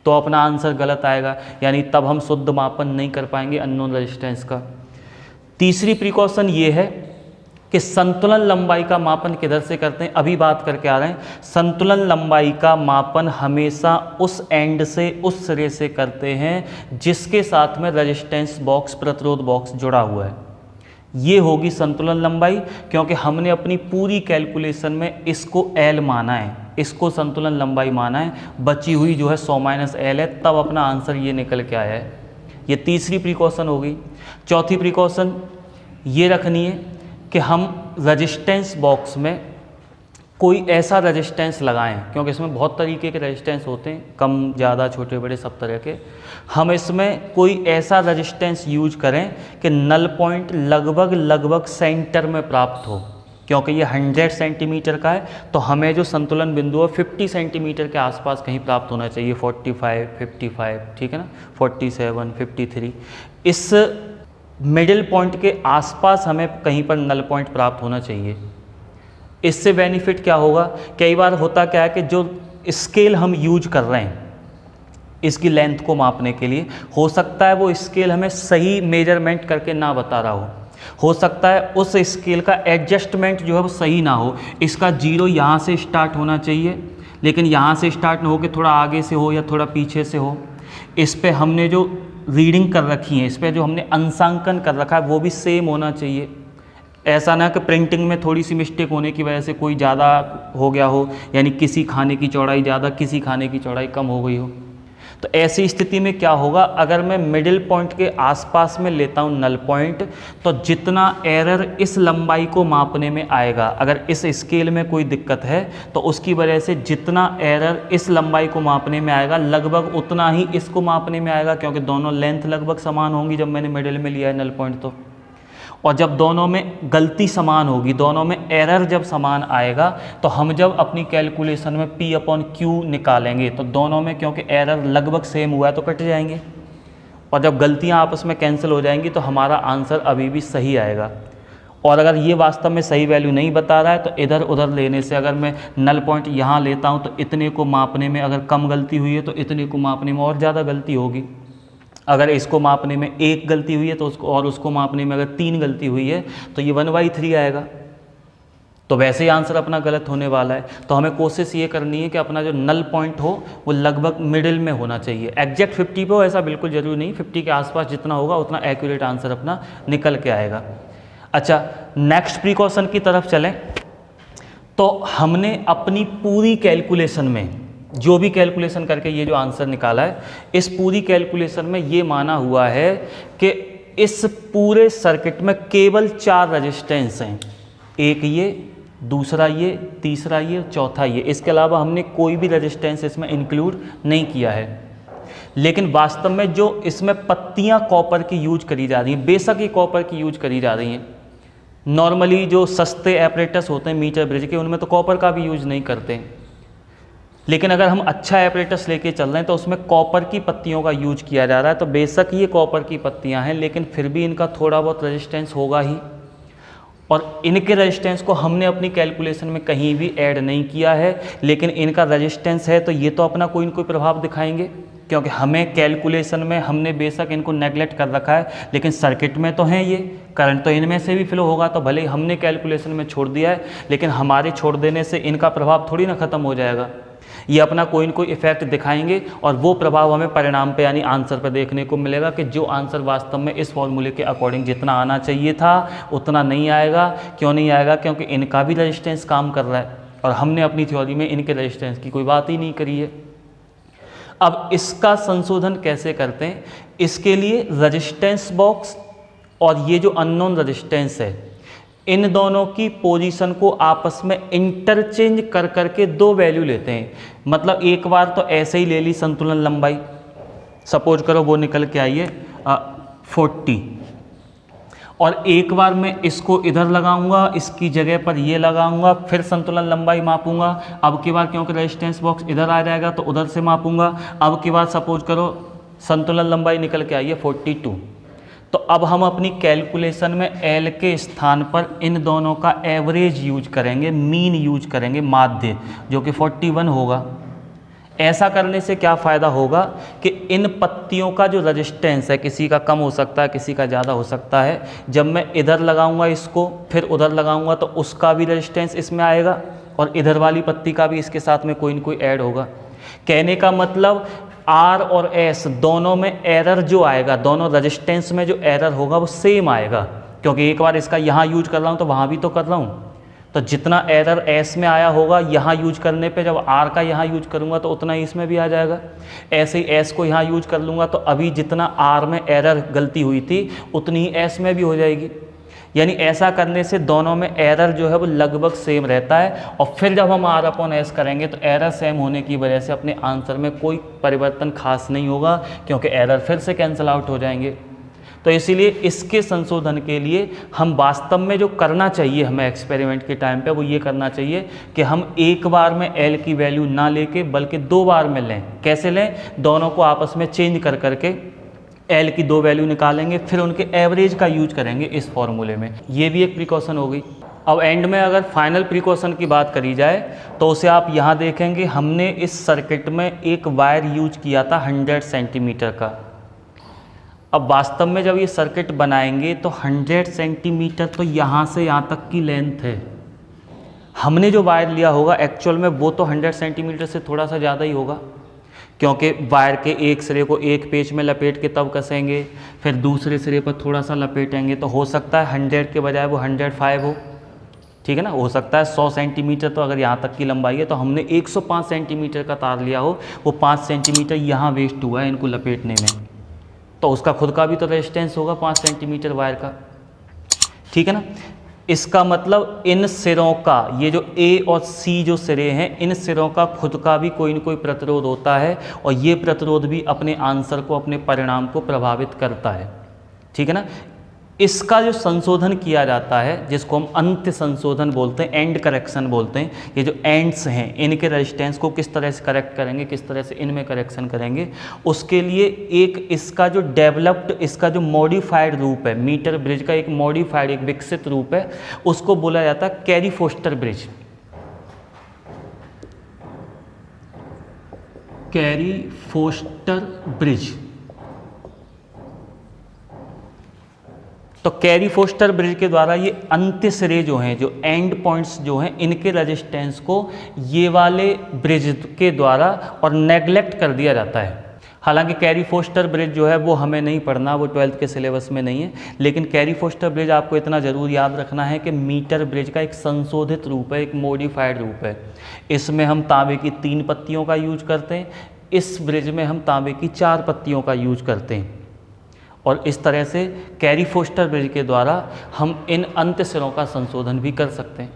तो अपना आंसर गलत आएगा, यानी तब हम शुद्ध मापन नहीं कर पाएंगे अननोन रेजिस्टेंस का। तीसरी प्रिकॉशन ये है कि संतुलन लंबाई का मापन किधर से करते हैं, अभी बात करके आ रहे हैं। संतुलन लंबाई का मापन हमेशा उस एंड से, उस सिरे से करते हैं जिसके साथ में रेजिस्टेंस बॉक्स, प्रतिरोध बॉक्स जुड़ा हुआ है। ये होगी संतुलन लंबाई, क्योंकि हमने अपनी पूरी कैलकुलेशन में इसको L माना है, इसको संतुलन लंबाई माना है। बची हुई जो है 100 - L है, तब अपना आंसर ये निकल के आया है। ये तीसरी प्रिकॉशन होगी। चौथी प्रिकॉशन ये रखनी है कि हम रेजिस्टेंस बॉक्स में कोई ऐसा रेजिस्टेंस लगाएं, क्योंकि इसमें बहुत तरीके के रेजिस्टेंस होते हैं, कम ज़्यादा छोटे बड़े सब तरह के। हम इसमें कोई ऐसा रेजिस्टेंस यूज करें कि नल पॉइंट लगभग सेंटर में प्राप्त हो, क्योंकि ये 100 सेंटीमीटर का है, तो हमें जो संतुलन बिंदु है 50 सेंटीमीटर के आसपास कहीं प्राप्त होना चाहिए, 45, 55, ठीक है ना, 47, 53, इस मिडिल पॉइंट के आसपास हमें कहीं पर नल पॉइंट प्राप्त होना चाहिए। इससे बेनिफिट क्या होगा, कई बार होता क्या है कि जो स्केल हम यूज कर रहे हैं इसकी लेंथ को मापने के लिए, हो सकता है वो स्केल हमें सही मेजरमेंट करके ना बता रहा हो सकता है उस स्केल का एडजस्टमेंट जो है वो सही ना हो, इसका जीरो यहाँ से स्टार्ट होना चाहिए लेकिन यहाँ से स्टार्ट ना हो कि थोड़ा आगे से हो या थोड़ा पीछे से हो। इस पे हमने जो रीडिंग कर रखी है, इस पे जो हमने अंशांकन कर रखा है वो भी सेम होना चाहिए। ऐसा ना कि प्रिंटिंग में थोड़ी सी मिस्टेक होने की वजह से कोई ज़्यादा हो गया हो, यानी किसी खाने की चौड़ाई ज़्यादा किसी खाने की चौड़ाई कम हो गई हो। तो ऐसी स्थिति में क्या होगा, अगर मैं मिडिल पॉइंट के आसपास में लेता हूँ नल पॉइंट, तो जितना एरर इस लंबाई को मापने में आएगा, अगर इस स्केल में कोई दिक्कत है तो उसकी वजह से जितना एरर इस लंबाई को मापने में आएगा लगभग उतना ही इसको मापने में आएगा, क्योंकि दोनों लेंथ लगभग समान होंगी जब मैंने मिडिल में लिया है नल पॉइंट तो। और जब दोनों में गलती समान होगी, दोनों में एरर जब समान आएगा, तो हम जब अपनी कैलकुलेशन में P/Q निकालेंगे तो दोनों में क्योंकि एरर लगभग सेम हुआ है तो कट जाएंगे, और जब गलतियां आपस में कैंसिल हो जाएंगी तो हमारा आंसर अभी भी सही आएगा। और अगर ये वास्तव में सही वैल्यू नहीं बता रहा है तो इधर उधर लेने से, अगर मैं नल पॉइंट यहाँ लेता हूँ तो इतने को मापने में अगर कम गलती हुई है तो इतने को मापने में और ज़्यादा गलती होगी। अगर इसको मापने में 1 गलती हुई है तो उसको मापने में अगर 3 गलती हुई है तो ये 1/3 आएगा। तो वैसे ही आंसर अपना गलत होने वाला है। तो हमें कोशिश ये करनी है कि अपना जो नल पॉइंट हो वो लगभग मिडिल में होना चाहिए। एग्जैक्ट 50 पे हो ऐसा बिल्कुल ज़रूरी नहीं, 50 के आसपास जितना होगा उतना एक्यूरेट आंसर अपना निकल के आएगा। अच्छा, नेक्स्ट प्रिकॉशन की तरफ चलें। तो हमने अपनी पूरी कैलकुलेशन में जो भी कैलकुलेशन करके ये जो आंसर निकाला है, इस पूरी कैलकुलेशन में ये माना हुआ है कि इस पूरे सर्किट में केवल 4 रेजिस्टेंस हैं, एक ये, दूसरा ये, तीसरा ये, चौथा ये। इसके अलावा हमने कोई भी रेजिस्टेंस इसमें इंक्लूड नहीं किया है। लेकिन वास्तव में जो इसमें पत्तियां कॉपर की यूज करी जा रही हैं, बेशक ये कॉपर की यूज करी जा रही हैं, नॉर्मली जो सस्ते एपरेटस होते हैं मीटर ब्रिज के उनमें तो कॉपर का भी यूज नहीं करते हैं, लेकिन अगर हम अच्छा एपरेटस लेके चल रहे हैं तो उसमें कॉपर की पत्तियों का यूज किया जा रहा है। तो बेशक ये कॉपर की पत्तियां हैं लेकिन फिर भी इनका थोड़ा बहुत रेजिस्टेंस होगा ही, और इनके रेजिस्टेंस को हमने अपनी कैलकुलेशन में कहीं भी ऐड नहीं किया है, लेकिन इनका रेजिस्टेंस है तो ये तो अपना कोई न कोई प्रभाव दिखाएंगे, क्योंकि हमें कैलकुलेशन में हमने बेशक इनको नेगलेक्ट कर रखा है लेकिन सर्किट में तो हैं, ये करंट तो इनमें से भी फ्लो होगा। तो भले ही हमने कैलकुलेशन में छोड़ दिया है लेकिन हमारे छोड़ देने से इनका प्रभाव थोड़ी ना ख़त्म हो जाएगा, ये अपना कोई न कोई इफेक्ट दिखाएंगे और वो प्रभाव हमें परिणाम पे यानी आंसर पे देखने को मिलेगा कि जो आंसर वास्तव में इस फॉर्मूले के अकॉर्डिंग जितना आना चाहिए था उतना नहीं आएगा। क्यों नहीं आएगा? क्योंकि इनका भी रेजिस्टेंस काम कर रहा है और हमने अपनी थ्योरी में इनके रेजिस्टेंस की कोई बात ही नहीं करी है। अब इसका संशोधन कैसे करते हैं? इसके लिए रेजिस्टेंस बॉक्स और ये जो अननोन रेजिस्टेंस है, इन दोनों की पोजीशन को आपस में इंटरचेंज कर करके 2 वैल्यू लेते हैं। मतलब एक बार तो ऐसे ही ले ली संतुलन लंबाई, सपोज करो वो निकल के आई है 40, और एक बार मैं इसको इधर लगाऊंगा, इसकी जगह पर ये लगाऊंगा, फिर संतुलन लंबाई मापूंगा। अब की बार क्योंकि रेजिस्टेंस बॉक्स इधर आ जाएगा तो उधर से मापूंगा। अब की बार सपोज करो संतुलन लंबाई निकल के आई है 42, तो अब हम अपनी कैलकुलेशन में L के स्थान पर इन दोनों का एवरेज यूज करेंगे, मीन यूज करेंगे, माध्य, जो कि 41 होगा। ऐसा करने से क्या फ़ायदा होगा कि इन पत्तियों का जो रेजिस्टेंस है, किसी का कम हो सकता है, किसी का ज़्यादा हो सकता है, जब मैं इधर लगाऊंगा इसको फिर उधर लगाऊंगा तो उसका भी रेजिस्टेंस इसमें आएगा और इधर वाली पत्ती का भी इसके साथ में कोई न कोई ऐड होगा। कहने का मतलब R और S दोनों में एरर जो आएगा, दोनों रेजिस्टेंस में जो एरर होगा वो सेम आएगा, क्योंकि एक बार इसका यहाँ यूज कर रहा हूँ तो वहाँ भी तो कर रहा हूँ। तो जितना एरर S में आया होगा यहाँ यूज करने पे, जब R का यहाँ यूज करूँगा तो उतना ही इसमें भी आ जाएगा। ऐसे ही S को यहाँ यूज कर लूँगा तो अभी जितना R में एरर गलती हुई थी उतनी ही S में भी हो जाएगी। यानी ऐसा करने से दोनों में एरर जो है वो लगभग सेम रहता है, और फिर जब हम R अपॉन S करेंगे तो एरर सेम होने की वजह से अपने आंसर में कोई परिवर्तन खास नहीं होगा, क्योंकि एरर फिर से कैंसिल आउट हो जाएंगे। तो इसीलिए इसके संशोधन के लिए हम वास्तव में जो करना चाहिए हमें एक्सपेरिमेंट के टाइम पे वो ये करना चाहिए कि हम एक बार में L की वैल्यू ना लेके बल्कि 2 बार में लें। कैसे लें? दोनों को आपस में चेंज कर करके L की 2 वैल्यू निकालेंगे, फिर उनके एवरेज का यूज करेंगे इस फॉर्मूले में। ये भी एक प्रिकॉशन हो गई। अब एंड में अगर फाइनल प्रिकॉशन की बात करी जाए तो उसे आप यहाँ देखेंगे, हमने इस सर्किट में एक वायर यूज किया था 100 सेंटीमीटर का। अब वास्तव में जब ये सर्किट बनाएंगे तो 100 सेंटीमीटर तो यहाँ से यहाँ तक की लेंथ है। हमने जो वायर लिया होगा एक्चुअल में वो तो 100 सेंटीमीटर से थोड़ा सा ज़्यादा ही होगा, क्योंकि वायर के एक सिरे को एक पेच में लपेट के तब कसेंगे, फिर दूसरे सिरे पर थोड़ा सा लपेटेंगे, तो हो सकता है 100 के बजाय वो 105 हो। ठीक है ना, हो सकता है 100 सेंटीमीटर तो अगर यहाँ तक की लंबाई है तो हमने 105 सेंटीमीटर का तार लिया हो, वो 5 सेंटीमीटर यहाँ वेस्ट हुआ है इनको लपेटने में, तो उसका खुद का भी तो रेजिस्टेंस होगा 5 सेंटीमीटर वायर का। ठीक है ना, इसका मतलब इन सिरों का, ये जो A और C जो सिरे हैं, इन सिरों का खुद का भी कोई न कोई प्रतिरोध होता है, और ये प्रतिरोध भी अपने आंसर को, अपने परिणाम को प्रभावित करता है। ठीक है ना, इसका जो संशोधन किया जाता है जिसको हम अंत्य संशोधन बोलते हैं, एंड करेक्शन बोलते हैं, ये जो एंड्स हैं इनके रेजिस्टेंस को किस तरह से करेक्ट करेंगे, किस तरह से इनमें करेक्शन करेंगे, उसके लिए एक इसका जो डेवलप्ड, इसका जो मॉडिफाइड रूप है, मीटर ब्रिज का एक मॉडिफाइड, एक विकसित रूप है, उसको बोला जाता है Carey Foster bridge. Carey Foster bridge. तो कैरी फोस्टर ब्रिज के द्वारा ये अंत्य सिरे जो हैं, जो एंड पॉइंट्स जो हैं, इनके रेजिस्टेंस को ये वाले ब्रिज के द्वारा और नेगलेक्ट कर दिया जाता है। हालांकि कैरी फोस्टर ब्रिज जो है वो हमें नहीं पढ़ना, वो 12th के सिलेबस में नहीं है, लेकिन कैरी फोस्टर ब्रिज आपको इतना ज़रूर याद रखना है कि मीटर ब्रिज का एक संशोधित रूप है, एक मॉडिफाइड रूप है। इसमें हम तांबे की 3 पत्तियों का यूज करते हैं, इस ब्रिज में हम तांबे की 4 पत्तियों का यूज करते हैं, और इस तरह से कैरी फोस्टर ब्रिज के द्वारा हम इन अंत्य सिरों का संशोधन भी कर सकते हैं।